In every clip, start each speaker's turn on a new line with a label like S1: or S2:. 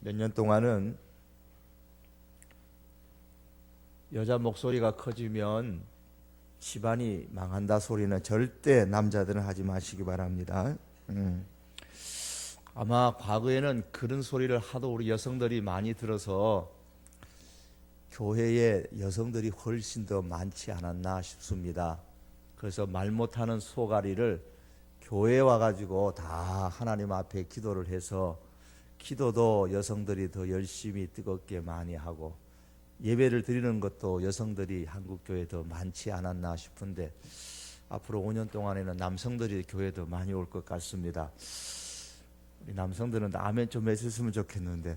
S1: 몇 년 동안은 여자 목소리가 커지면 집안이 망한다 소리는 절대 남자들은 하지 마시기 바랍니다. 아마 과거에는 그런 소리를 하도 우리 여성들이 많이 들어서 교회에 여성들이 훨씬 더 많지 않았나 싶습니다. 그래서 말 못하는 소가리를 교회에 와가지고 다 하나님 앞에 기도를 해서 기도도 여성들이 더 열심히 뜨겁게 많이 하고 예배를 드리는 것도 여성들이 한국교회에 더 많지 않았나 싶은데 앞으로 5년 동안에는 남성들이 교회에 더 많이 올 것 같습니다. 우리 남성들은 아멘 좀 해주셨으면 좋겠는데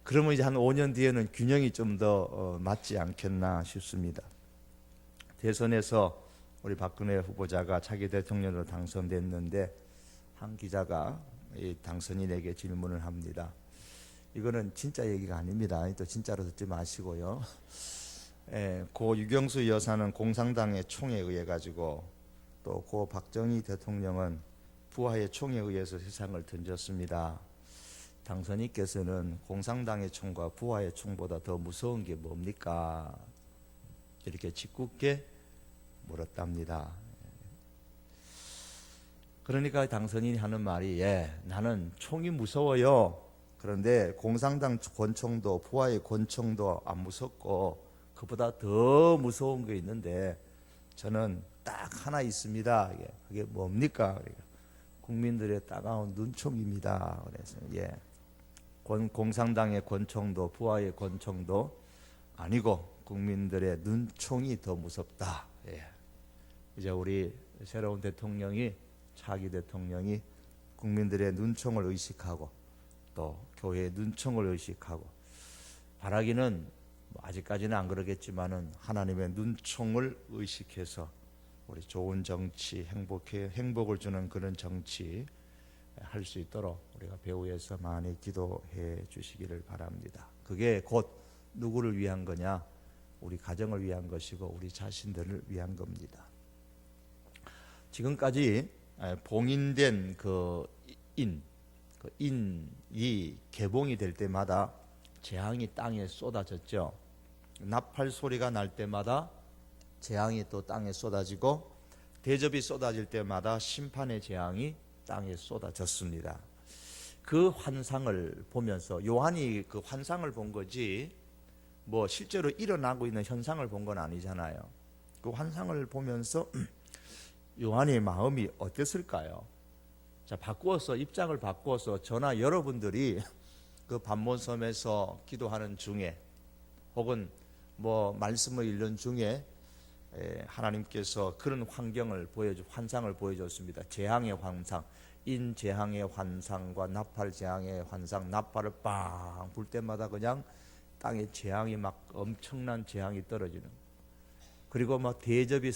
S1: 그러면 이제 한 5년 뒤에는 균형이 좀 더 맞지 않겠나 싶습니다. 대선에서 우리 박근혜 후보자가 차기 대통령으로 당선됐는데 한 기자가 이 당선인에게 질문을 합니다. 이거는 진짜 얘기가 아닙니다. 또 진짜로 듣지 마시고요. 고 유경수 여사는 공산당의 총에 의해 가지고 또 고 박정희 대통령은 부하의 총에 의해서 세상을 던졌습니다. 당선인께서는 공산당의 총과 부하의 총보다 더 무서운 게 뭡니까? 이렇게 짓궂게 물었답니다. 그러니까 당선인이 하는 말이 나는 총이 무서워요. 그런데 공산당 권총도 부하의 권총도 안 무섭고 그보다 더 무서운 게 있는데 저는 딱 하나 있습니다. 그게 뭡니까? 국민들의 따가운 눈총입니다. 그래서 공산당의 권총도 부하의 권총도 아니고 국민들의 눈총이 더 무섭다. 이제 우리 새로운 대통령이 차기 대통령이 국민들의 눈총을 의식하고 또 교회의 눈총을 의식하고 바라기는 아직까지는 안 그러겠지만은 하나님의 눈총을 의식해서 우리 좋은 정치, 행복을 주는 그런 정치 할 수 있도록 우리가 배후에서 많이 기도해 주시기를 바랍니다. 그게 곧 누구를 위한 거냐? 우리 가정을 위한 것이고 우리 자신들을 위한 겁니다. 지금까지 봉인된 인이 개봉이 될 때마다 재앙이 땅에 쏟아졌죠. 나팔 소리가 날 때마다 재앙이 또 땅에 쏟아지고 대접이 쏟아질 때마다 심판의 재앙이 땅에 쏟아졌습니다. 그 환상을 보면서 요한이 그 환상을 본 거지 뭐 실제로 일어나고 있는 현상을 본 건 아니잖아요. 그 환상을 보면서 요한의 마음이 어땠을까요? 자, 입장을 바꾸어서 저나 여러분들이 그 반몬섬에서 기도하는 중에 혹은 뭐 말씀을 읽는 중에 하나님께서 그런 환상을 보여줬습니다. 재앙의 환상, 인재앙의 환상과 나팔 재앙의 환상. 나팔을 빵 불 때마다 그냥 땅에 재앙이 막 엄청난 재앙이 떨어지는. 그리고 막 대접을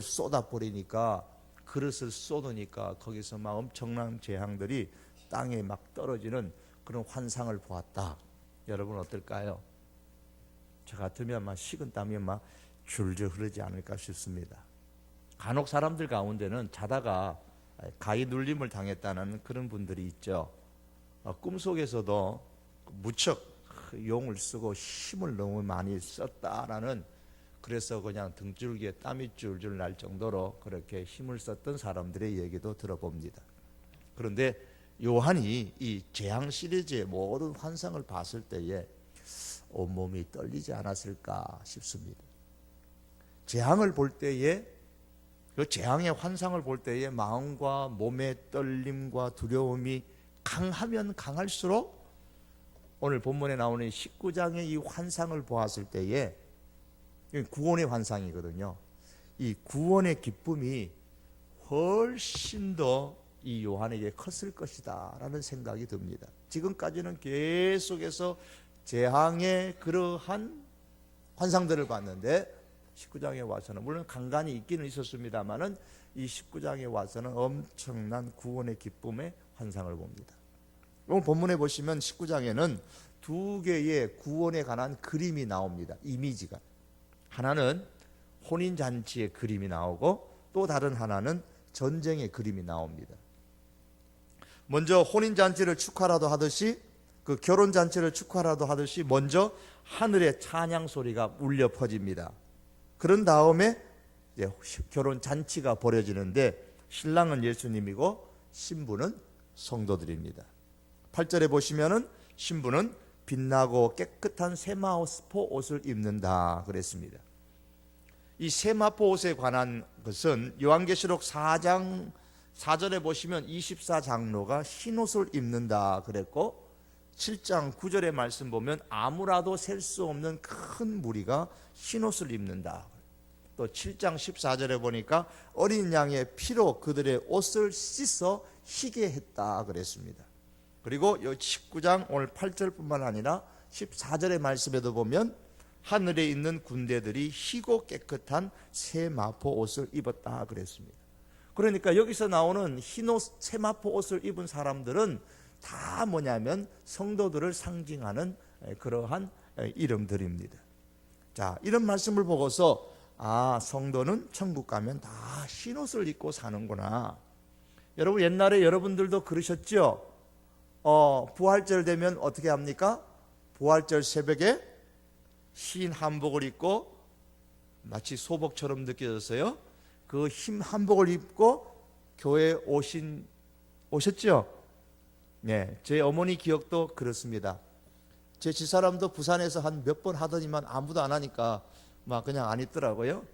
S1: 쏟아버리니까 그릇을 쏟으니까 거기서 막 엄청난 재앙들이 땅에 막 떨어지는 그런 환상을 보았다. 여러분 어떨까요? 저 같으면 막 식은땀이 막 줄줄 흐르지 않을까 싶습니다. 간혹 사람들 가운데는 자다가 가위 눌림을 당했다는 그런 분들이 있죠. 꿈속에서도 무척 용을 쓰고 힘을 너무 많이 썼다라는, 그래서 그냥 등줄기에 땀이 줄줄 날 정도로 그렇게 힘을 썼던 사람들의 얘기도 들어봅니다. 그런데 요한이 이 재앙 시리즈의 모든 환상을 봤을 때에 온몸이 떨리지 않았을까 싶습니다. 재앙을 볼 때에, 그 재앙의 환상을 볼 때에 마음과 몸의 떨림과 두려움이 강하면 강할수록 오늘 본문에 나오는 19장의 이 환상을 보았을 때에, 구원의 환상이거든요. 이 구원의 기쁨이 훨씬 더 이 요한에게 컸을 것이다 라는 생각이 듭니다. 지금까지는 계속해서 재앙의 그러한 환상들을 봤는데 19장에 와서는, 물론 간간히 있기는 있었습니다만은 이 19장에 와서는 엄청난 구원의 기쁨의 환상을 봅니다. 오늘 본문에 보시면 19장에는 두 개의 구원에 관한 그림이 나옵니다. 이미지가. 하나는 혼인잔치의 그림이 나오고 또 다른 하나는 전쟁의 그림이 나옵니다. 먼저 혼인잔치를 축하라도 하듯이, 그 결혼잔치를 축하라도 하듯이 먼저 하늘의 찬양 소리가 울려 퍼집니다. 그런 다음에 이제 결혼잔치가 벌어지는데, 신랑은 예수님이고 신부는 성도들입니다. 8절에 보시면은 신부는 빛나고 깨끗한 세마포 옷을 입는다 그랬습니다. 이 세마포 옷에 관한 것은 요한계시록 4장 4절에 보시면 24장로가 흰옷을 입는다 그랬고, 7장 9절의 말씀 보면 아무라도 셀 수 없는 큰 무리가 흰옷을 입는다. 또 7장 14절에 보니까 어린 양의 피로 그들의 옷을 씻어 희게 했다 그랬습니다. 그리고 19장 오늘 8절뿐만 아니라 14절의 말씀에도 보면 하늘에 있는 군대들이 희고 깨끗한 새 마포 옷을 입었다 그랬습니다. 그러니까 여기서 나오는 흰옷 세마포 옷을 입은 사람들은 다 뭐냐면 성도들을 상징하는 그러한 이름들입니다. 자, 이런 말씀을 보고서 성도는 천국 가면 다 흰옷을 입고 사는구나. 여러분, 옛날에 여러분들도 그러셨죠? 부활절 되면 어떻게 합니까? 부활절 새벽에 흰 한복을 입고, 마치 소복처럼 느껴졌어요. 그 흰 한복을 입고 교회에 오셨죠? 네, 제 어머니 기억도 그렇습니다. 제 집사람도 부산에서 한 몇 번 하더니만 아무도 안 하니까 막 그냥 안 입더라고요.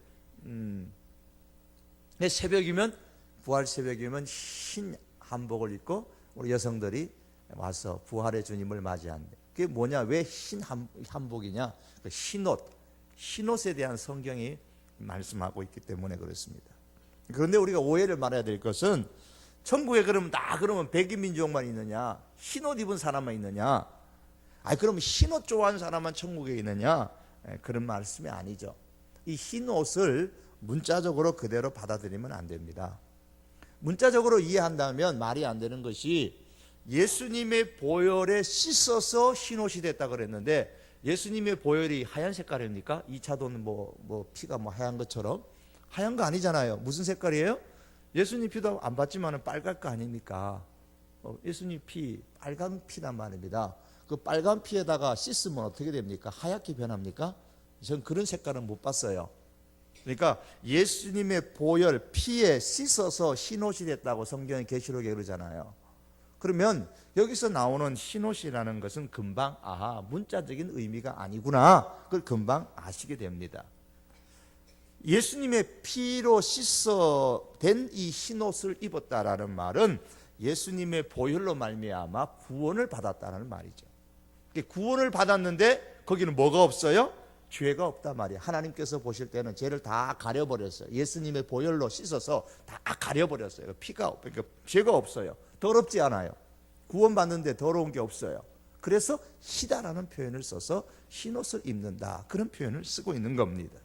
S1: 새벽이면, 부활 새벽이면 흰 한복을 입고 우리 여성들이 와서 부활의 주님을 맞이한대. 그게 뭐냐? 왜 흰 한복이냐? 그 흰옷에 대한 성경이 말씀하고 있기 때문에 그렇습니다. 그런데 우리가 오해를 말아야 될 것은, 천국에 그러면 백인 민족만 있느냐? 흰옷 입은 사람만 있느냐? 그럼 흰옷 좋아하는 사람만 천국에 있느냐? 그런 말씀이 아니죠. 이 흰옷을 문자적으로 그대로 받아들이면 안 됩니다. 문자적으로 이해한다면 말이 안 되는 것이, 예수님의 보혈에 씻어서 흰옷이 됐다 그랬는데, 예수님의 보혈이 하얀 색깔입니까? 2차도는 피가 하얀 것처럼 하얀 거 아니잖아요. 무슨 색깔이에요? 예수님 피도 안 받지만 빨갈 거 아닙니까? 예수님 피 빨간 피란 말입니다. 그 빨간 피에다가 씻으면 어떻게 됩니까? 하얗게 변합니까? 전 그런 색깔은 못 봤어요. 그러니까 예수님의 보혈 피에 씻어서 흰옷이 됐다고 성경의 계시록에 그러잖아요. 그러면 여기서 나오는 흰옷이라는 것은 금방 문자적인 의미가 아니구나, 그걸 금방 아시게 됩니다. 예수님의 피로 씻어 된 이 흰옷을 입었다라는 말은 예수님의 보혈로 말미암아 구원을 받았다는 말이죠. 구원을 받았는데 거기는 뭐가 없어요? 죄가 없단 말이에요. 하나님께서 보실 때는 죄를 다 가려버렸어요. 예수님의 보혈로 씻어서 다 가려버렸어요. 그러니까 죄가 없어요. 더럽지 않아요. 구원받는데 더러운 게 없어요. 그래서 희다라는 표현을 써서 흰옷을 입는다, 그런 표현을 쓰고 있는 겁니다.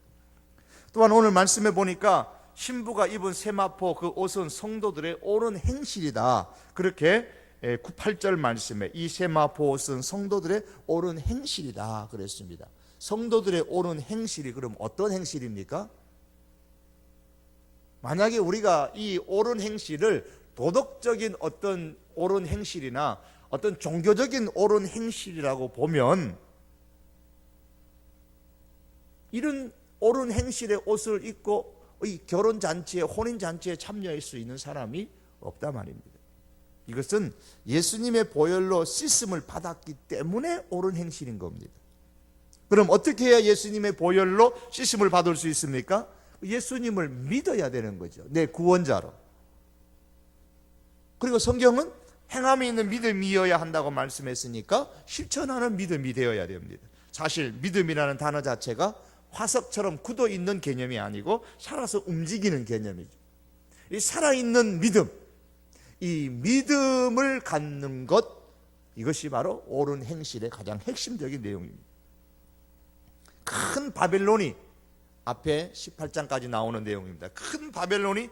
S1: 또한 오늘 말씀해 보니까 신부가 입은 세마포 그 옷은 성도들의 옳은 행실이다, 그렇게 8절 말씀에 이 세마포 옷은 성도들의 옳은 행실이다 그랬습니다. 성도들의 옳은 행실이 그럼 어떤 행실입니까? 만약에 우리가 이 옳은 행실을 도덕적인 어떤 옳은 행실이나 어떤 종교적인 옳은 행실이라고 보면, 이런 옳은 행실의 옷을 입고 이 결혼잔치에, 혼인잔치에 참여할 수 있는 사람이 없단 말입니다. 이것은 예수님의 보혈로 씻음을 받았기 때문에 옳은 행실인 겁니다. 그럼 어떻게 해야 예수님의 보혈로 씻음을 받을 수 있습니까? 예수님을 믿어야 되는 거죠. 내 구원자로. 그리고 성경은 행함이 있는 믿음이어야 한다고 말씀했으니까 실천하는 믿음이 되어야 됩니다. 사실 믿음이라는 단어 자체가 화석처럼 굳어 있는 개념이 아니고 살아서 움직이는 개념이죠. 이 살아있는 믿음, 이 믿음을 갖는 것, 이것이 바로 옳은 행실의 가장 핵심적인 내용입니다. 큰 바벨론이 앞에 18장까지 나오는 내용입니다. 큰 바벨론이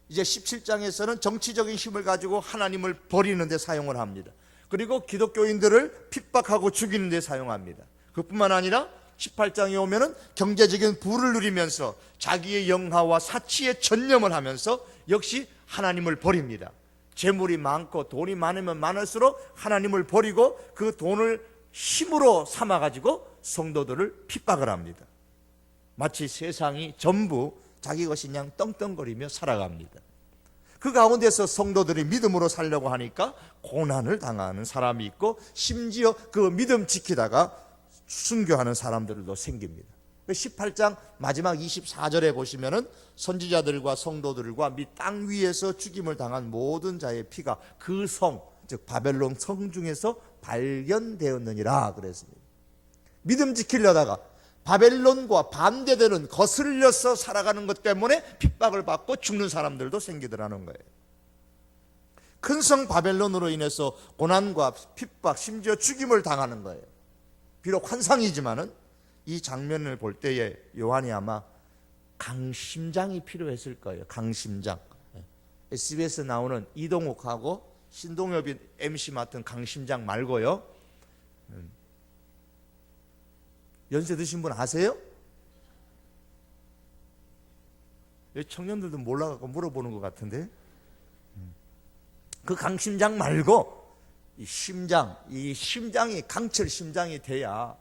S1: 이제 17장에서는 정치적인 힘을 가지고 하나님을 버리는 데 사용을 합니다. 그리고 기독교인들을 핍박하고 죽이는 데 사용합니다. 그뿐만 아니라 18장에 오면은 경제적인 부를 누리면서 자기의 영화와 사치에 전념을 하면서 역시 하나님을 버립니다. 재물이 많고 돈이 많으면 많을수록 하나님을 버리고 그 돈을 힘으로 삼아가지고 성도들을 핍박을 합니다. 마치 세상이 전부 자기 것이 그냥 떵떵거리며 살아갑니다. 그 가운데서 성도들이 믿음으로 살려고 하니까 고난을 당하는 사람이 있고, 심지어 그 믿음 지키다가 순교하는 사람들도 생깁니다. 18장 마지막 24절에 보시면은 선지자들과 성도들과 및 땅 위에서 죽임을 당한 모든 자의 피가 그 성, 즉 바벨론 성 중에서 발견되었느니라 그랬습니다. 믿음 지키려다가 바벨론과 반대되는 거슬려서 살아가는 것 때문에 핍박을 받고 죽는 사람들도 생기더라는 거예요. 큰 성 바벨론으로 인해서 고난과 핍박, 심지어 죽임을 당하는 거예요. 비록 환상이지만은 이 장면을 볼 때에 요한이 아마 강심장이 필요했을 거예요. 강심장. SBS 나오는 이동욱하고 신동엽이 MC 맡은 강심장 말고요. 연세 드신 분 아세요? 청년들도 몰라갖고 물어보는 것 같은데. 그 강심장 말고 이 심장이 강철 심장이 돼야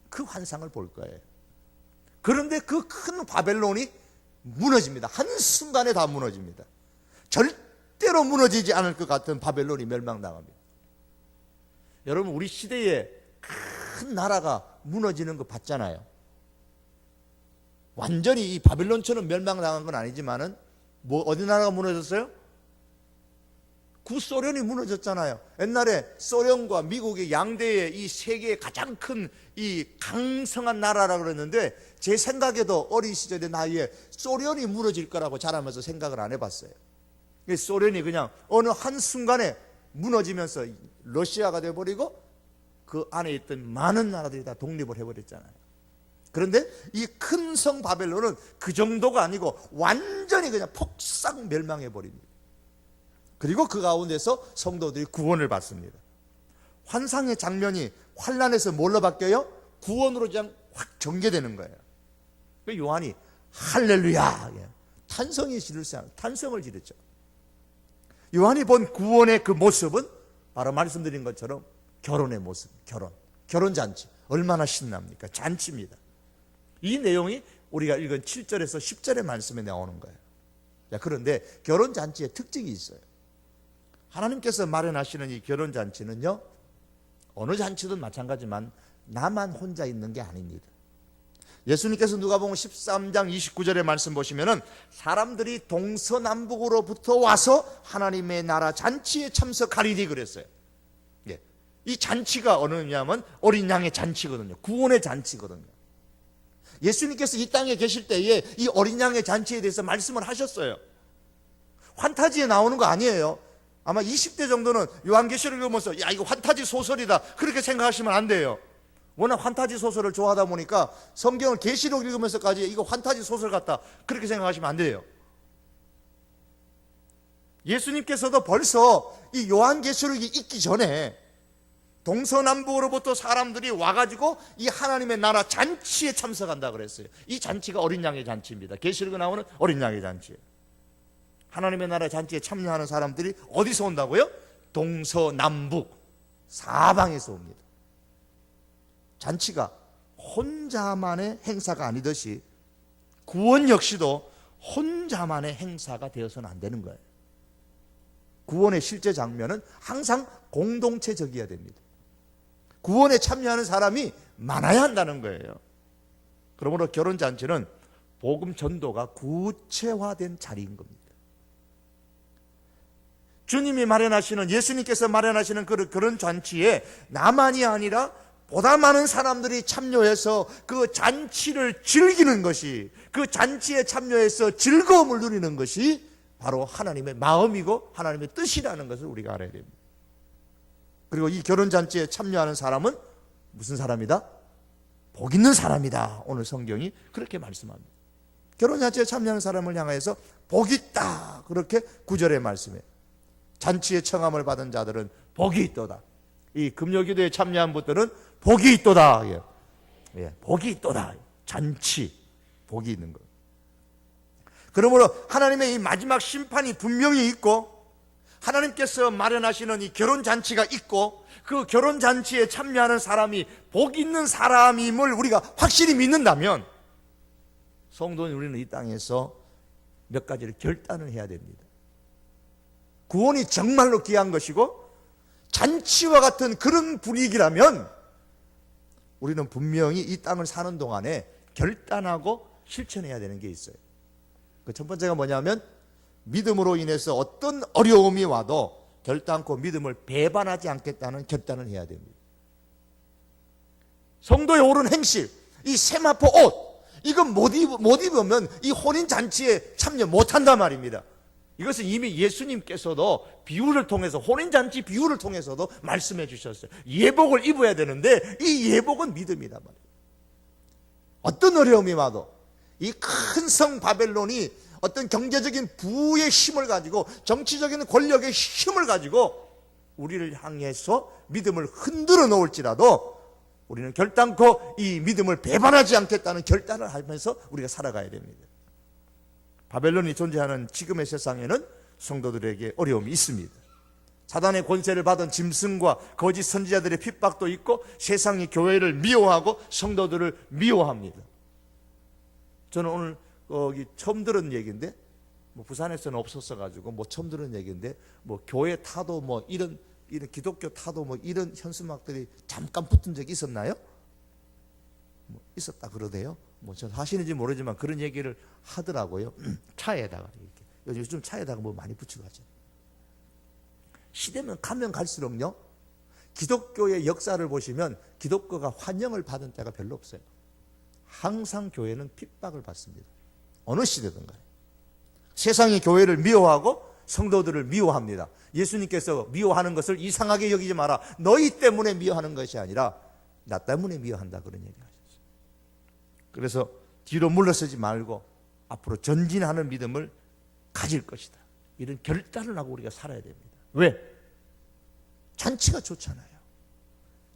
S1: 그 환상을 볼 거예요. 그런데 그 큰 바벨론이 무너집니다. 한순간에 다 무너집니다. 절대로 무너지지 않을 것 같은 바벨론이 멸망당합니다. 여러분, 우리 시대에 큰 나라가 무너지는 거 봤잖아요. 완전히 이 바벨론처럼 멸망당한 건 아니지만은 어디 나라가 무너졌어요? 구소련이 무너졌잖아요. 옛날에 소련과 미국의 양대의 이 세계의 가장 큰 이 강성한 나라라고 그랬는데, 제 생각에도 어린 시절의 나이에 소련이 무너질 거라고 자라면서 생각을 안 해봤어요. 소련이 그냥 어느 한순간에 무너지면서 러시아가 돼버리고 그 안에 있던 많은 나라들이 다 독립을 해버렸잖아요. 그런데 이 큰 성 바벨론은 그 정도가 아니고 완전히 그냥 폭삭 멸망해버립니다. 그리고 그 가운데서 성도들이 구원을 받습니다. 환상의 장면이 환란에서 뭘로 바뀌어요? 구원으로 그냥 확 전개되는 거예요. 요한이 할렐루야 탄성을 지르죠. 요한이 본 구원의 그 모습은 바로 말씀드린 것처럼 결혼의 모습, 결혼잔치. 얼마나 신납니까? 잔치입니다. 이 내용이 우리가 읽은 7절에서 10절의 말씀에 나오는 거예요. 그런데 결혼잔치의 특징이 있어요. 하나님께서 마련하시는 이 결혼잔치는요, 어느 잔치든 마찬가지만 나만 혼자 있는 게 아닙니다. 예수님께서 누가복음 13장 29절의 말씀 보시면은 사람들이 동서남북으로부터 와서 하나님의 나라 잔치에 참석하리니 그랬어요. 이 잔치가 어느냐면 어린 양의 잔치거든요. 구원의 잔치거든요. 예수님께서 이 땅에 계실 때에 이 어린 양의 잔치에 대해서 말씀을 하셨어요. 환타지에 나오는 거 아니에요. 아마 20대 정도는 요한계시록을 읽으면서 야, 이거 환타지 소설이다 그렇게 생각하시면 안 돼요. 워낙 환타지 소설을 좋아하다 보니까 성경을 계시록 읽으면서까지 이거 환타지 소설 같다 그렇게 생각하시면 안 돼요. 예수님께서도 벌써 이 요한계시록이 있기 전에 동서남북으로부터 사람들이 와가지고 이 하나님의 나라 잔치에 참석한다 그랬어요. 이 잔치가 어린 양의 잔치입니다. 계시록에 나오는 어린 양의 잔치예요. 하나님의 나라 잔치에 참여하는 사람들이 어디서 온다고요? 동서남북 사방에서 옵니다. 잔치가 혼자만의 행사가 아니듯이 구원 역시도 혼자만의 행사가 되어서는 안 되는 거예요. 구원의 실제 장면은 항상 공동체적이어야 됩니다. 구원에 참여하는 사람이 많아야 한다는 거예요. 그러므로 결혼잔치는 복음 전도가 구체화된 자리인 겁니다. 주님이 마련하시는, 예수님께서 마련하시는 그런 잔치에 나만이 아니라 보다 많은 사람들이 참여해서 그 잔치를 즐기는 것이, 그 잔치에 참여해서 즐거움을 누리는 것이 바로 하나님의 마음이고 하나님의 뜻이라는 것을 우리가 알아야 됩니다. 그리고 이 결혼잔치에 참여하는 사람은 무슨 사람이다? 복 있는 사람이다. 오늘 성경이 그렇게 말씀합니다. 결혼잔치에 참여하는 사람을 향해서 복 있다 그렇게 9절에 말씀해요. 잔치에 청함을 받은 자들은 복이 있도다. 이 금요기도에 참여한 분들은 복이 있도다. 복이 있도다. 잔치, 복이 있는 것. 그러므로 하나님의 이 마지막 심판이 분명히 있고 하나님께서 마련하시는 이 결혼잔치가 있고 그 결혼잔치에 참여하는 사람이 복 있는 사람임을 우리가 확실히 믿는다면 성도인 우리는 이 땅에서 몇 가지를 결단을 해야 됩니다. 구원이 정말로 귀한 것이고 잔치와 같은 그런 분위기라면 우리는 분명히 이 땅을 사는 동안에 결단하고 실천해야 되는 게 있어요. 그 첫 번째가 뭐냐면 믿음으로 인해서 어떤 어려움이 와도 결단코 믿음을 배반하지 않겠다는 결단을 해야 됩니다. 성도의 옳은 행실, 이 세마포 옷, 이건 못 입으면 이 혼인잔치에 참여 못한단 말입니다. 이것은 이미 예수님께서도 비유를 통해서, 혼인잔치 비유를 통해서도 말씀해 주셨어요. 예복을 입어야 되는데 이 예복은 믿음이란 말이에요. 어떤 어려움이 와도 이 큰 성 바벨론이 어떤 경제적인 부의 힘을 가지고 정치적인 권력의 힘을 가지고 우리를 향해서 믿음을 흔들어 놓을지라도 우리는 결단코 이 믿음을 배반하지 않겠다는 결단을 하면서 우리가 살아가야 됩니다. 바벨론이 존재하는 지금의 세상에는 성도들에게 어려움이 있습니다. 사단의 권세를 받은 짐승과 거짓 선지자들의 핍박도 있고 세상이 교회를 미워하고 성도들을 미워합니다. 저는 오늘 여기 처음 들은 얘기인데, 부산에서는 없었어가지고 처음 들은 얘기인데, 교회 타도 이런 기독교 타도 이런 현수막들이 잠깐 붙은 적이 있었나요? 있었다 그러대요. 저 하시는지 모르지만 그런 얘기를 하더라고요. 차에다가 이렇게 요즘 차에다가 많이 붙이고 하죠. 시대면 가면 갈수록요, 기독교의 역사를 보시면 기독교가 환영을 받은 때가 별로 없어요. 항상 교회는 핍박을 받습니다. 어느 시대든 간에. 세상이 교회를 미워하고 성도들을 미워합니다. 예수님께서 미워하는 것을 이상하게 여기지 마라. 너희 때문에 미워하는 것이 아니라 나 때문에 미워한다, 그런 얘기를 하셨어요. 그래서 뒤로 물러서지 말고 앞으로 전진하는 믿음을 가질 것이다, 이런 결단을 하고 우리가 살아야 됩니다. 왜? 잔치가 좋잖아요.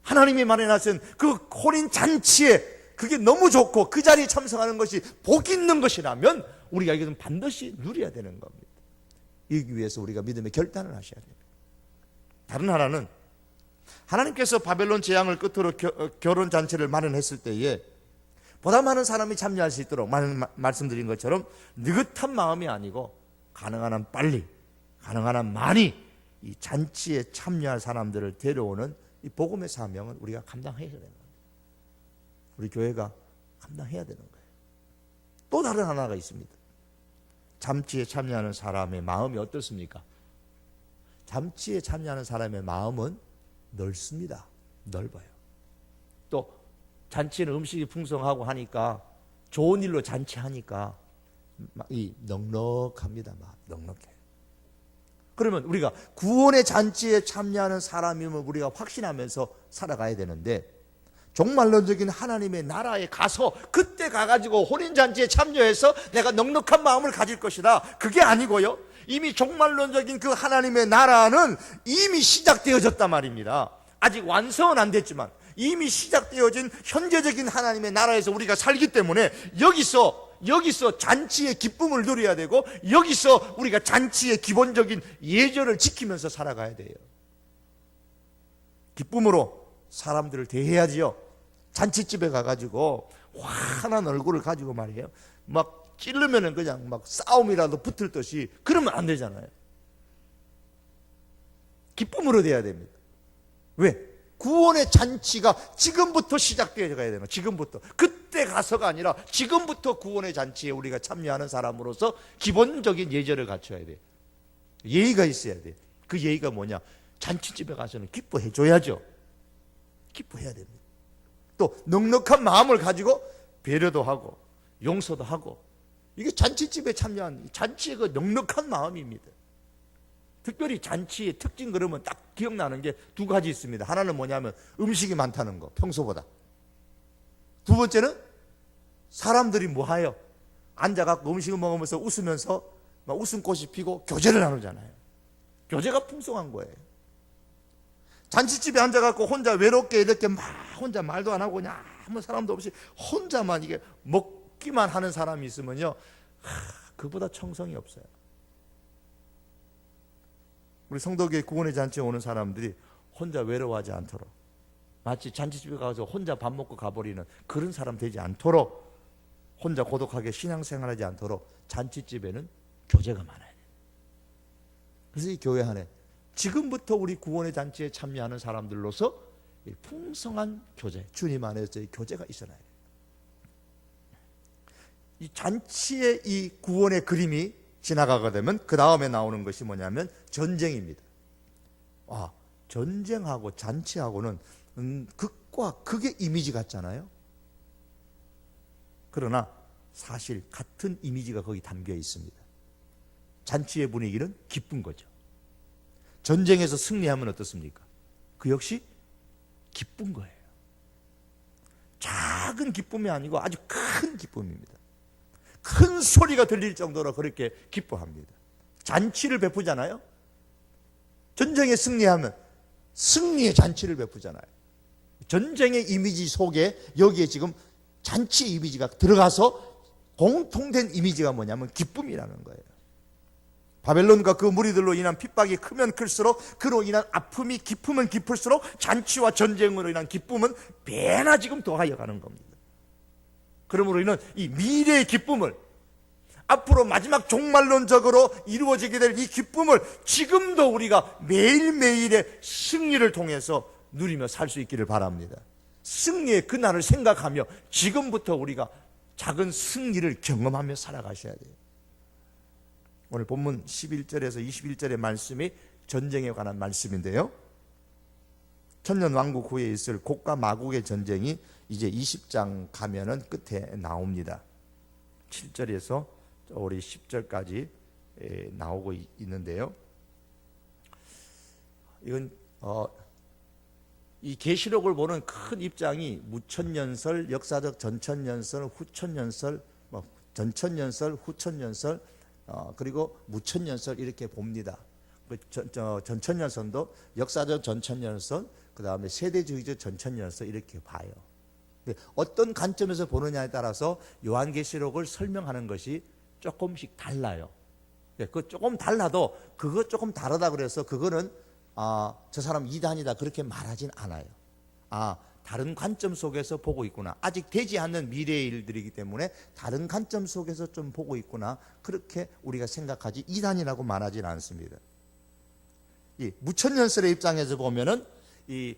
S1: 하나님이 마련하신 그 혼인 잔치에 그게 너무 좋고 그 자리에 참석하는 것이 복 있는 것이라면 우리가 이것은 반드시 누려야 되는 겁니다. 이기 위해서 우리가 믿음의 결단을 하셔야 됩니다. 다른 하나는 하나님께서 바벨론 재앙을 끝으로 결혼잔치를 마련했을 때에 보다 많은 사람이 참여할 수 있도록 말씀드린 것처럼 느긋한 마음이 아니고 가능한 한 빨리, 가능한 한 많이 이 잔치에 참여할 사람들을 데려오는 이 복음의 사명은 우리가 감당해야 되는 겁니다. 우리 교회가 감당해야 되는 거예요. 또 다른 하나가 있습니다. 잔치에 참여하는 사람의 마음이 어떻습니까? 잔치에 참여하는 사람의 마음은 넓습니다. 넓어요. 또 잔치는 음식이 풍성하고 하니까 좋은 일로 잔치하니까 이 넉넉합니다. 막 넉넉해요. 그러면 우리가 구원의 잔치에 참여하는 사람이면 우리가 확신하면서 살아가야 되는데, 종말론적인 하나님의 나라에 가서 그때 가가지고 혼인잔치에 참여해서 내가 넉넉한 마음을 가질 것이다, 그게 아니고요, 이미 종말론적인 그 하나님의 나라는 이미 시작되어졌단 말입니다. 아직 완성은 안 됐지만 이미 시작되어진 현재적인 하나님의 나라에서 우리가 살기 때문에 여기서 잔치의 기쁨을 누려야 되고, 여기서 우리가 잔치의 기본적인 예절을 지키면서 살아가야 돼요. 기쁨으로 사람들을 대해야지요. 잔치집에 가가지고 환한 얼굴을 가지고 말이에요, 막 찌르면은 그냥 막 싸움이라도 붙을 듯이 그러면 안 되잖아요. 기쁨으로 돼야 됩니다. 왜? 구원의 잔치가 지금부터 시작되어 가야 되는, 지금부터. 그때 가서가 아니라 지금부터 구원의 잔치에 우리가 참여하는 사람으로서 기본적인 예절을 갖춰야 돼요. 예의가 있어야 돼요. 그 예의가 뭐냐? 잔치집에 가서는 기뻐해 줘야죠. 기뻐해야 됩니다. 또 넉넉한 마음을 가지고 배려도 하고 용서도 하고, 이게 잔치집에 참여한 잔치의 그 넉넉한 마음입니다. 특별히 잔치의 특징 그러면 딱 기억나는 게 두 가지 있습니다. 하나는 뭐냐면 음식이 많다는 거, 평소보다. 두 번째는 사람들이 뭐하여 앉아갖고 음식을 먹으면서 웃으면서 막 웃음꽃이 피고 교제를 나누잖아요. 교제가 풍성한 거예요. 잔치집에 앉아갖고 혼자 외롭게 이렇게 막 혼자 말도 안 하고 그냥 아무 사람도 없이 혼자만 이게 먹기만 하는 사람이 있으면요, 그보다 청성이 없어요. 우리 성도교회 구원의 잔치에 오는 사람들이 혼자 외로워하지 않도록, 마치 잔치집에 가서 혼자 밥 먹고 가버리는 그런 사람 되지 않도록, 혼자 고독하게 신앙생활하지 않도록 잔치집에는 교제가 많아야 돼요. 그래서 이 교회 안에 지금부터 우리 구원의 잔치에 참여하는 사람들로서 풍성한 교제, 주님 안에서의 교제가 있어야 해요. 이 잔치의 이 구원의 그림이 지나가게 되면 그 다음에 나오는 것이 뭐냐면 전쟁입니다. 전쟁하고 잔치하고는 극과 극의 이미지 같잖아요. 그러나 사실 같은 이미지가 거기 담겨 있습니다. 잔치의 분위기는 기쁜 거죠. 전쟁에서 승리하면 어떻습니까? 그 역시 기쁜 거예요. 작은 기쁨이 아니고 아주 큰 기쁨입니다. 큰 소리가 들릴 정도로 그렇게 기뻐합니다. 잔치를 베푸잖아요. 전쟁에 승리하면 승리의 잔치를 베푸잖아요. 전쟁의 이미지 속에 여기에 지금 잔치의 이미지가 들어가서 공통된 이미지가 뭐냐면 기쁨이라는 거예요. 바벨론과 그 무리들로 인한 핍박이 크면 클수록 그로 인한 아픔이 깊으면 깊을수록 잔치와 전쟁으로 인한 기쁨은 배나 지금 더하여 가는 겁니다. 그러므로 이는 이 미래의 기쁨을, 앞으로 마지막 종말론적으로 이루어지게 될 이 기쁨을 지금도 우리가 매일매일의 승리를 통해서 누리며 살 수 있기를 바랍니다. 승리의 그날을 생각하며 지금부터 우리가 작은 승리를 경험하며 살아가셔야 돼요. 오늘 본문 11절에서 21절의 말씀이 전쟁에 관한 말씀인데요, 천년왕국 후에 있을 곡과 마곡의 전쟁이 이제 20장 가면은 끝에 나옵니다. 7절에서 우리 10절까지 나오고 있는데요, 이건 이 계시록을 보는 큰 입장이 무천년설, 역사적 전천년설, 후천년설, 전천년설, 후천년설, 그리고 무천년설 이렇게 봅니다. 전천년설도 역사적 전천년설, 그 다음에 세대주의적 전천년설 이렇게 봐요. 어떤 관점에서 보느냐에 따라서 요한계시록을 설명하는 것이 조금씩 달라요. 그 조금 달라도 그거 조금 다르다 그래서 그거는 저 사람 이단이다 그렇게 말하진 않아요. 다른 관점 속에서 보고 있구나, 아직 되지 않는 미래의 일들이기 때문에 다른 관점 속에서 좀 보고 있구나, 그렇게 우리가 생각하지 이단이라고 말하진 않습니다. 이 무천년설의 입장에서 보면은 이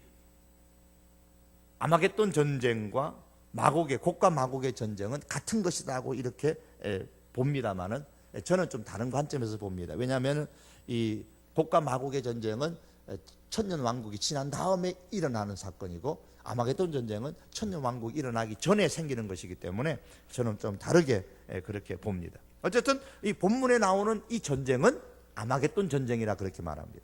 S1: 아마겟돈 전쟁과 마곡의, 곡과 마곡의 전쟁은 같은 것이다고 이렇게 봅니다만은 저는 좀 다른 관점에서 봅니다. 왜냐하면 이 곡과 마곡의 전쟁은 천년 왕국이 지난 다음에 일어나는 사건이고, 아마겟돈 전쟁은 천년 왕국이 일어나기 전에 생기는 것이기 때문에 저는 좀 다르게 그렇게 봅니다. 어쨌든 이 본문에 나오는 이 전쟁은 아마겟돈 전쟁이라 그렇게 말합니다.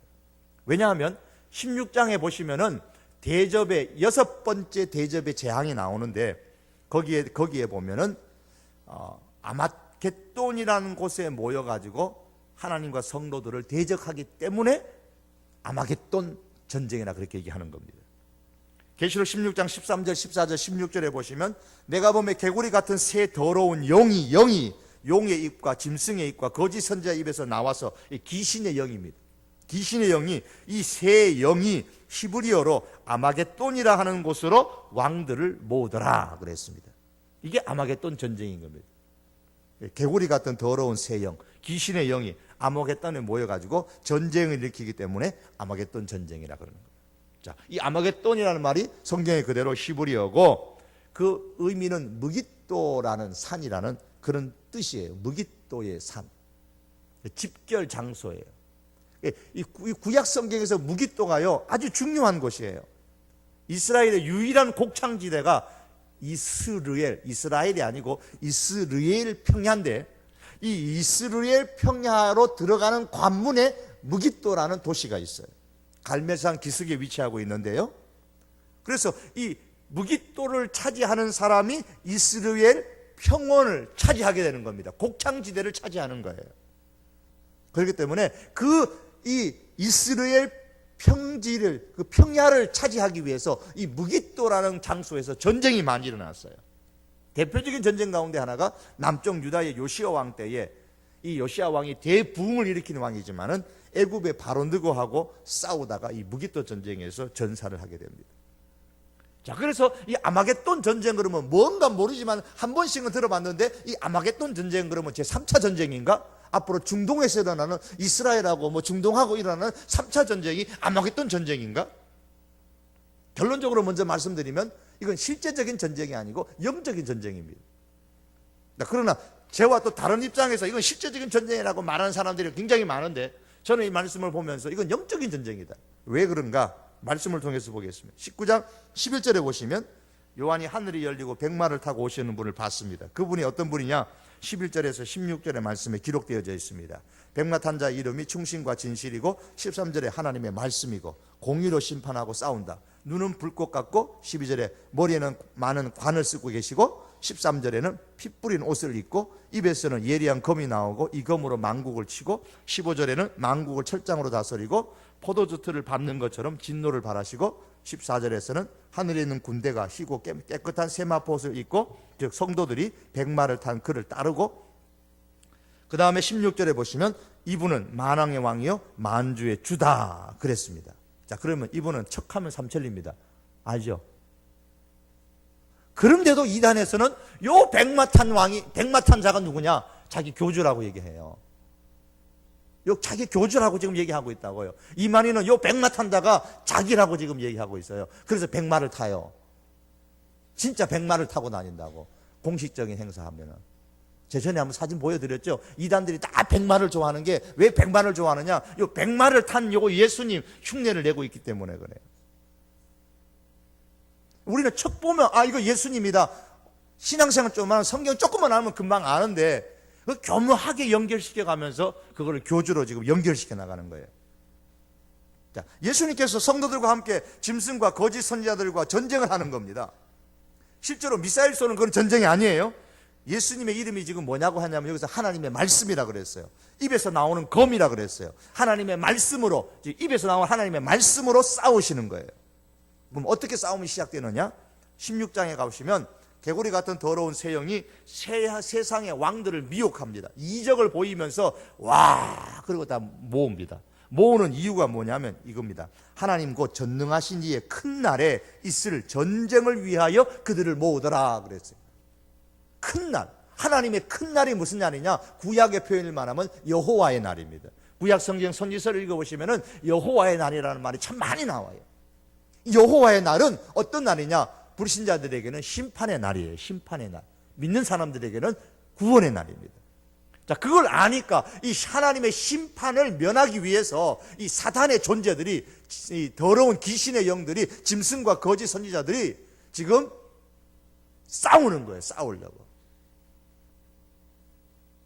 S1: 왜냐하면 16장에 보시면은 대접의 6번째 대접의 재앙이 나오는데 거기에 보면은 아마겟돈이라는 곳에 모여가지고 하나님과 성도들을 대적하기 때문에 아마겟돈 전쟁이라 그렇게 얘기하는 겁니다. 계시록 16장 13절, 14절, 16절에 보시면 내가 보면 개구리 같은 새 더러운 영이 용의 입과 짐승의 입과 거짓 선지자의 입에서 나와서 귀신의 영입니다. 귀신의 영이, 이 새 영이 히브리어로 아마겟돈이라 하는 곳으로 왕들을 모으더라 그랬습니다. 이게 아마겟돈 전쟁인 겁니다. 개구리 같은 더러운 새 영, 귀신의 영이 아마겟돈에 모여가지고 전쟁을 일으키기 때문에 아마겟돈 전쟁이라 그러는 거예요. 자, 이 아마겟돈이라는 말이 성경의 그대로 히브리어고 그 의미는 무깃도라는 산이라는 그런 뜻이에요. 무깃도의 산, 집결 장소예요. 이 구약 성경에서 무깃도가요 아주 중요한 곳이에요. 이스라엘의 유일한 곡창지대가 이스라엘이 아니고 이스르엘 평야인데, 이 이스라엘 평야로 들어가는 관문에 무깃도라는 도시가 있어요. 갈멜산 기슭에 위치하고 있는데요, 그래서 이 무깃도를 차지하는 사람이 이스라엘 평원을 차지하게 되는 겁니다. 곡창지대를 차지하는 거예요. 그렇기 때문에 이 이스라엘 평지를, 그 평야를 차지하기 위해서 이 무깃도라는 장소에서 전쟁이 많이 일어났어요. 대표적인 전쟁 가운데 하나가 남쪽 유다의 요시야 왕 때에, 이 요시야 왕이 대부흥을 일으키는 왕이지만은 애굽의 바로느고하고 싸우다가 이 무기토 전쟁에서 전사를 하게 됩니다. 자, 그래서 이 아마겟돈 전쟁 그러면 뭔가 모르지만 한 번씩은 들어봤는데, 이 아마겟돈 전쟁 그러면 제3차 전쟁인가? 앞으로 중동에서 일어나는 이스라엘하고 뭐 중동하고 일어나는 3차 전쟁이 아마겟돈 전쟁인가? 결론적으로 먼저 말씀드리면 이건 실제적인 전쟁이 아니고 영적인 전쟁입니다. 그러나 저와 또 다른 입장에서 이건 실제적인 전쟁이라고 말하는 사람들이 굉장히 많은데, 저는 이 말씀을 보면서 이건 영적인 전쟁이다. 왜 그런가? 말씀을 통해서 보겠습니다. 19장 11절에 보시면 요한이 하늘이 열리고 백마를 타고 오시는 분을 봤습니다. 그분이 어떤 분이냐? 11절에서 16절의 말씀에 기록되어져 있습니다. 백마 탄 자 이름이 충신과 진실이고, 13절에 하나님의 말씀이고 공의로 심판하고 싸운다. 눈은 불꽃 같고, 12절에 머리에는 많은 관을 쓰고 계시고, 13절에는 피 뿌린 옷을 입고 입에서는 예리한 검이 나오고 이 검으로 만국을 치고, 15절에는 만국을 철장으로 다스리고 포도주 틀을 밟는 것처럼 진노를 발하시고, 14절에서는 하늘에 있는 군대가 희고 깨끗한 세마포옷을 입고, 즉 성도들이 백마를 탄 그를 따르고, 그 다음에 16절에 보시면 이분은 만왕의 왕이요 만주의 주다 그랬습니다. 자, 그러면 이분은 척하면 삼천리입니다. 알죠? 그런데도 이단에서는 요 백마 탄 왕이, 백마 탄 자가 누구냐? 자기 교주라고 얘기해요. 요 자기 교주라고 지금 얘기하고 있다고요. 이만희는 요 백마 탄다가 자기라고 지금 얘기하고 있어요. 그래서 백마를 타요. 진짜 백마를 타고 다닌다고, 공식적인 행사하면은. 제 전에 한번 사진 보여드렸죠. 이단들이 다 백마를 좋아하는 게, 왜 백마를 좋아하느냐? 요 백마를 탄 요거 예수님 흉내를 내고 있기 때문에 그래요. 우리는 척 보면 아 이거 예수님이다. 신앙생활 좀 하면, 성경 조금만 알면 금방 아는데, 그 교묘하게 연결시켜 가면서 그거를 교주로 지금 연결시켜 나가는 거예요. 자, 예수님께서 성도들과 함께 짐승과 거짓 선지자들과 전쟁을 하는 겁니다. 실제로 미사일 쏘는 그런 전쟁이 아니에요. 예수님의 이름이 지금 뭐냐고 하냐면 여기서 하나님의 말씀이라 그랬어요. 입에서 나오는 검이라 그랬어요. 하나님의 말씀으로, 입에서 나오는 하나님의 말씀으로 싸우시는 거예요. 그럼 어떻게 싸움이 시작되느냐? 16장에 가보시면 개구리 같은 더러운 세형이 세상의 왕들을 미혹합니다. 이적을 보이면서 와 그리고 다 모읍니다. 모으는 이유가 뭐냐면 이겁니다. 하나님 곧 전능하신 이의 큰 날에 있을 전쟁을 위하여 그들을 모으더라 그랬어요. 큰 날, 하나님의 큰 날이 무슨 날이냐? 구약의 표현을 말하면 여호와의 날입니다. 구약 성경 선지서를 읽어보시면 여호와의 날이라는 말이 참 많이 나와요. 여호와의 날은 어떤 날이냐? 불신자들에게는 심판의 날이에요. 심판의 날. 믿는 사람들에게는 구원의 날입니다. 자, 그걸 아니까 이 하나님의 심판을 면하기 위해서 이 사단의 존재들이, 이 더러운 귀신의 영들이, 짐승과 거짓 선지자들이 지금 싸우는 거예요. 싸우려고.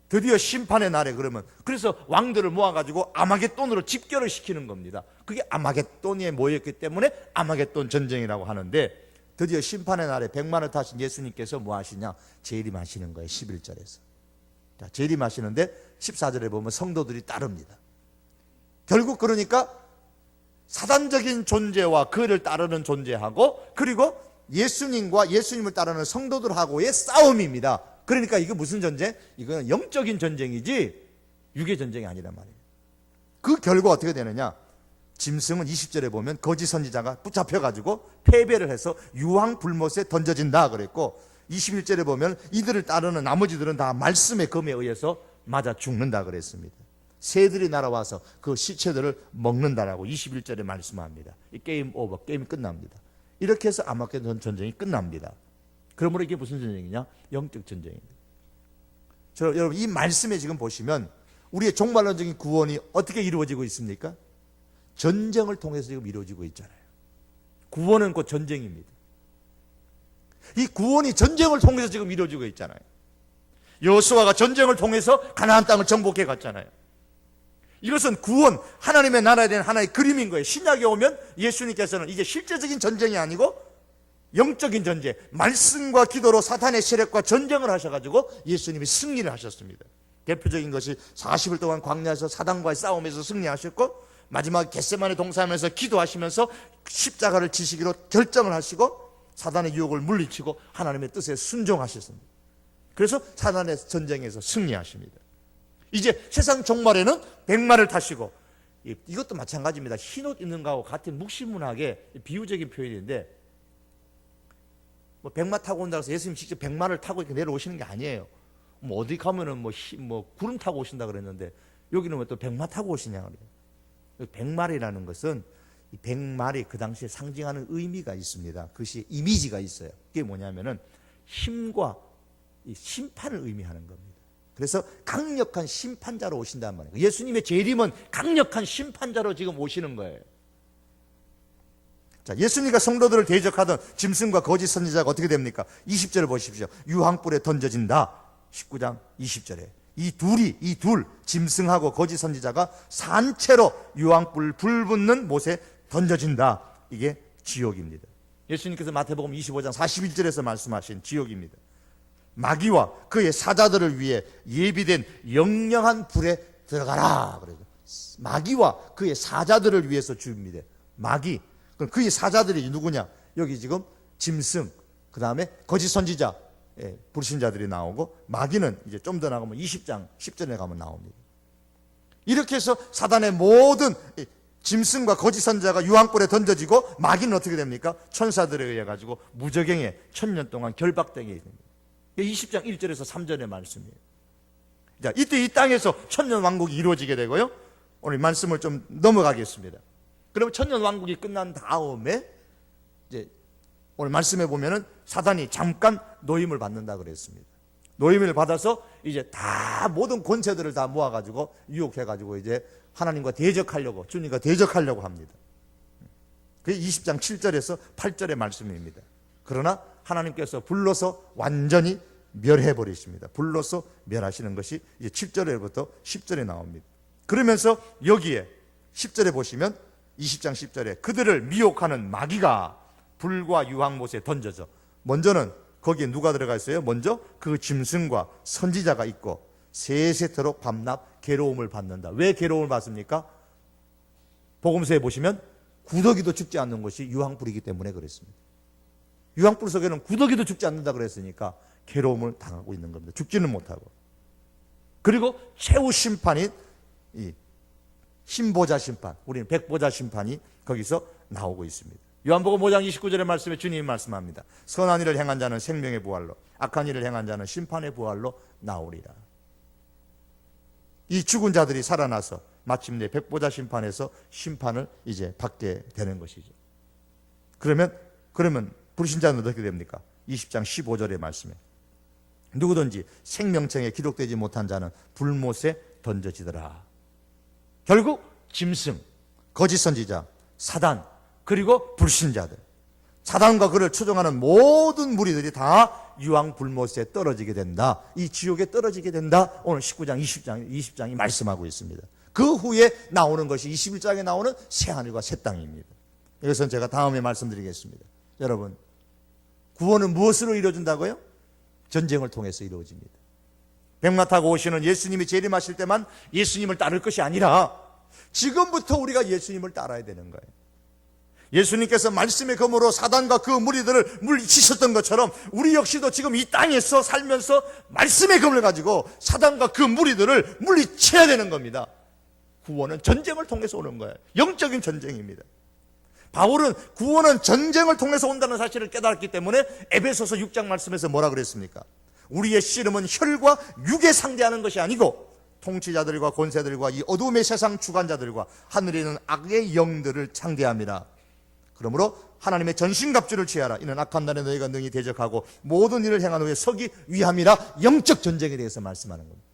S1: 드디어 심판의 날에 그러면, 그래서 왕들을 모아가지고 아마겟돈으로 집결을 시키는 겁니다. 그게 아마겟돈에 모였기 때문에 아마겟돈 전쟁이라고 하는데, 드디어 심판의 날에 백마를 타신 예수님께서 뭐 하시냐? 재림하시는 거예요. 11절에서. 자, 재림하시는데 14절에 보면 성도들이 따릅니다. 결국 그러니까 사단적인 존재와 그를 따르는 존재하고, 그리고 예수님과 예수님을 따르는 성도들하고의 싸움입니다. 그러니까 이게 무슨 전쟁? 이거는 영적인 전쟁이지 육의 전쟁이 아니란 말이에요. 그 결과 어떻게 되느냐? 짐승은 20절에 보면 거짓 선지자가 붙잡혀가지고 패배를 해서 유황불못에 던져진다 그랬고, 21절에 보면 이들을 따르는 나머지들은 다 말씀의 검에 의해서 맞아 죽는다 그랬습니다. 새들이 날아와서 그 시체들을 먹는다라고 21절에 말씀합니다. 이 게임 오버, 게임이 끝납니다. 이렇게 해서 아마겟돈 전쟁이 끝납니다. 그러므로 이게 무슨 전쟁이냐? 영적 전쟁입니다. 여러분, 이 말씀에 지금 보시면 우리의 종말론적인 구원이 어떻게 이루어지고 있습니까? 전쟁을 통해서 지금 이루어지고 있잖아요. 구원은 곧 전쟁입니다. 이 구원이 전쟁을 통해서 지금 이루어지고 있잖아요. 여호수아가 전쟁을 통해서 가나안 땅을 정복해 갔잖아요. 이것은 구원, 하나님의 나라에 대한 하나의 그림인 거예요. 신약에 오면 예수님께서는 이제 실제적인 전쟁이 아니고 영적인 전쟁, 말씀과 기도로 사탄의 세력과 전쟁을 하셔가지고 예수님이 승리를 하셨습니다. 대표적인 것이 40일 동안 광야에서 사단과의 싸움에서 승리하셨고, 마지막 겟세마네 동산에서 기도하시면서 십자가를 지시기로 결정을 하시고 사단의 유혹을 물리치고 하나님의 뜻에 순종하셨습니다. 그래서 사단의 전쟁에서 승리하십니다. 이제 세상 종말에는 백마를 타시고 이것도 마찬가지입니다. 흰옷 입는 거하고 같은 묵시문학의 비유적인 표현인데, 뭐 백마 타고 온다고 해서 예수님 직접 백마를 타고 이렇게 내려오시는 게 아니에요. 뭐 어디 가면은 뭐 구름 타고 오신다 그랬는데 여기는 왜 또 백마 타고 오시냐 그래요. 백마리라는 것은 이 백마리 그 당시에 상징하는 의미가 있습니다. 그것이 이미지가 있어요. 그게 뭐냐면은 힘과 이 심판을 의미하는 겁니다. 그래서 강력한 심판자로 오신단 말이에요. 예수님의 재림은 강력한 심판자로 지금 오시는 거예요. 자, 예수님과 성도들을 대적하던 짐승과 거짓 선지자가 어떻게 됩니까? 20절을 보십시오. 유황불에 던져진다. 19장 20절에 이 둘 짐승하고 거짓 선지자가 산채로 유황불 불붙는 못에 던져진다. 이게 지옥입니다. 예수님께서 마태복음 25장 41절에서 말씀하신 지옥입니다. 마귀와 그의 사자들을 위해 예비된 영영한 불에 들어가라. 그래요. 마귀와 그의 사자들을 위해서 주입니다. 마귀. 그럼 그의 사자들이 누구냐? 여기 지금 짐승, 그 다음에 거짓 선지자, 불신자들이 나오고, 마귀는 이제 좀 더 나가면 20장 10절에 가면 나옵니다. 이렇게 해서 사단의 모든 짐승과 거짓 선지자가 유황불에 던져지고, 마귀는 어떻게 됩니까? 천사들에 의해 가지고 무저갱에 1000년 동안 결박되게 됩니다. 20장 1절에서 3절의 말씀이에요. 자, 이때 이 땅에서 천년 왕국이 이루어지게 되고요. 오늘 말씀을 좀 넘어가겠습니다. 그러면 천년 왕국이 끝난 다음에 이제 오늘 말씀에 보면은 사단이 잠깐 노임을 받는다 그랬습니다. 노임을 받아서 이제 다 모든 권세들을 다 모아가지고 유혹해가지고 이제 하나님과 대적하려고, 주님과 대적하려고 합니다. 그게 20장 7절에서 8절의 말씀입니다. 그러나 하나님께서 불러서 완전히 멸해버리십니다. 불러서 멸하시는 것이 이제 7절에부터 10절에 나옵니다. 그러면서 여기에 10절에 보시면 20장 10절에 그들을 미혹하는 마귀가 불과 유황못에 던져져. 먼저는 거기에 누가 들어가 있어요? 먼저 그 짐승과 선지자가 있고 세세토록 밤낮 괴로움을 받는다. 왜 괴로움을 받습니까? 복음서에 보시면 구더기도 죽지 않는 것이 유황불이기 때문에 그랬습니다. 유황불 속에는 구더기도 죽지 않는다 그랬으니까 괴로움을 당하고 있는 겁니다. 죽지는 못하고. 그리고 최후 심판인 이 신보자 심판, 우리는 백보자 심판이 거기서 나오고 있습니다. 요한복음 5장 29절의 말씀에 주님이 말씀합니다. 선한 일을 행한 자는 생명의 부활로, 악한 일을 행한 자는 심판의 부활로 나오리라. 이 죽은 자들이 살아나서 마침내 백보자 심판에서 심판을 이제 받게 되는 것이죠. 그러면 불신자는 어떻게 됩니까? 20장 15절의 말씀에 누구든지 생명청에 기록되지 못한 자는 불못에 던져지더라. 결국 짐승, 거짓 선지자, 사단, 그리고 불신자들, 사단과 그를 추종하는 모든 무리들이 다 유황 불못에 떨어지게 된다. 이 지옥에 떨어지게 된다. 오늘 19장, 20장이 말씀하고 있습니다. 그 후에 나오는 것이 21장에 나오는 새하늘과 새 땅입니다. 이것은 제가 다음에 말씀드리겠습니다. 여러분, 구원은 무엇으로 이루어진다고요? 전쟁을 통해서 이루어집니다. 백마 타고 오시는 예수님이 재림하실 때만 예수님을 따를 것이 아니라 지금부터 우리가 예수님을 따라야 되는 거예요. 예수님께서 말씀의 검으로 사단과 그 무리들을 물리치셨던 것처럼 우리 역시도 지금 이 땅에서 살면서 말씀의 검을 가지고 사단과 그 무리들을 물리쳐야 되는 겁니다. 구원은 전쟁을 통해서 오는 거예요. 영적인 전쟁입니다. 바울은 구원은 전쟁을 통해서 온다는 사실을 깨달았기 때문에 에베소서 6장 말씀에서 뭐라 그랬습니까? 우리의 씨름은 혈과 육에 상대하는 것이 아니고 통치자들과 권세들과 이 어둠의 세상 주관자들과 하늘에 있는 악의 영들을 상대합니다. 그러므로 하나님의 전신갑주를 취하라. 이는 악한 날에 너희가 능히 대적하고 모든 일을 행한 후에 서기 위함이라. 영적 전쟁에 대해서 말씀하는 겁니다.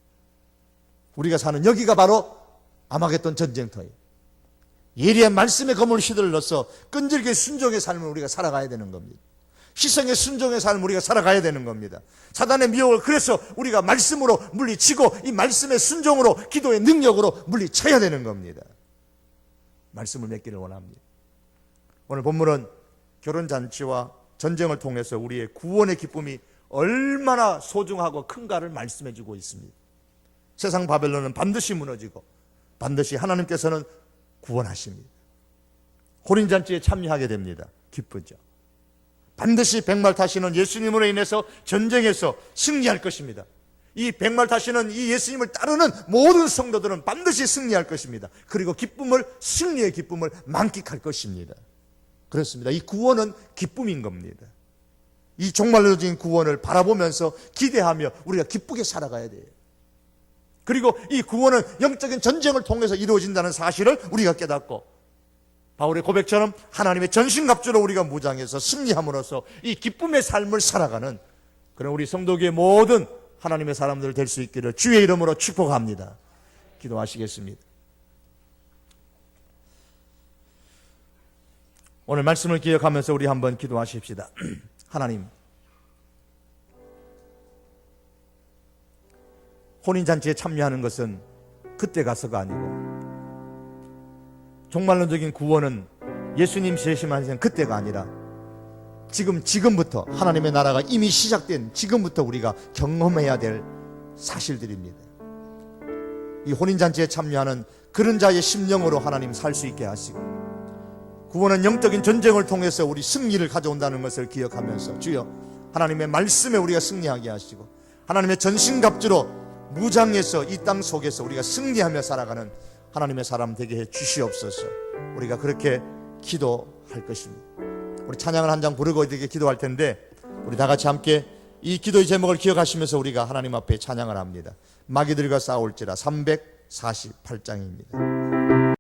S1: 우리가 사는 여기가 바로 아마겟돈 전쟁터예요. 예리한 말씀의 검을 휘둘러서 끈질게 순종의 삶을 우리가 살아가야 되는 겁니다. 희생의 순종의 삶을 우리가 살아가야 되는 겁니다. 사단의 미혹을 그래서 우리가 말씀으로 물리치고 이 말씀의 순종으로 기도의 능력으로 물리쳐야 되는 겁니다. 말씀을 맺기를 원합니다. 오늘 본문은 결혼잔치와 전쟁을 통해서 우리의 구원의 기쁨이 얼마나 소중하고 큰가를 말씀해 주고 있습니다. 세상 바벨론은 반드시 무너지고 반드시 하나님께서는 구원하십니다. 혼인잔치에 참여하게 됩니다. 기쁘죠. 반드시 백말 타시는 예수님으로 인해서 전쟁에서 승리할 것입니다. 이 백말 타시는 이 예수님을 따르는 모든 성도들은 반드시 승리할 것입니다. 그리고 승리의 기쁨을 만끽할 것입니다. 그렇습니다. 이 구원은 기쁨인 겁니다. 이 종말론적인 구원을 바라보면서 기대하며 우리가 기쁘게 살아가야 돼요. 그리고 이 구원은 영적인 전쟁을 통해서 이루어진다는 사실을 우리가 깨닫고, 바울의 고백처럼 하나님의 전신갑주로 우리가 무장해서 승리함으로써 이 기쁨의 삶을 살아가는 그런 우리 성도교의 모든 하나님의 사람들 될 수 있기를 주의 이름으로 축복합니다. 기도하시겠습니다. 오늘 말씀을 기억하면서 우리 한번 기도하십시다. 하나님, 혼인잔치에 참여하는 것은 그때 가서가 아니고 종말론적인 구원은 예수님 재림하신 그때가 아니라 지금부터 하나님의 나라가 이미 시작된 지금부터 우리가 경험해야 될 사실들입니다. 이 혼인잔치에 참여하는 그런 자의 심령으로 하나님 살 수 있게 하시고, 구원은 영적인 전쟁을 통해서 우리 승리를 가져온다는 것을 기억하면서 주여 하나님의 말씀에 우리가 승리하게 하시고 하나님의 전신갑주로 무장해서 이 땅 속에서 우리가 승리하며 살아가는 하나님의 사람 되게 해 주시옵소서. 우리가 그렇게 기도할 것입니다. 우리 찬양을 한 장 부르고 이렇게 기도할 텐데, 우리 다 같이 함께 이 기도의 제목을 기억하시면서 우리가 하나님 앞에 찬양을 합니다. 마귀들과 싸울지라 348장입니다.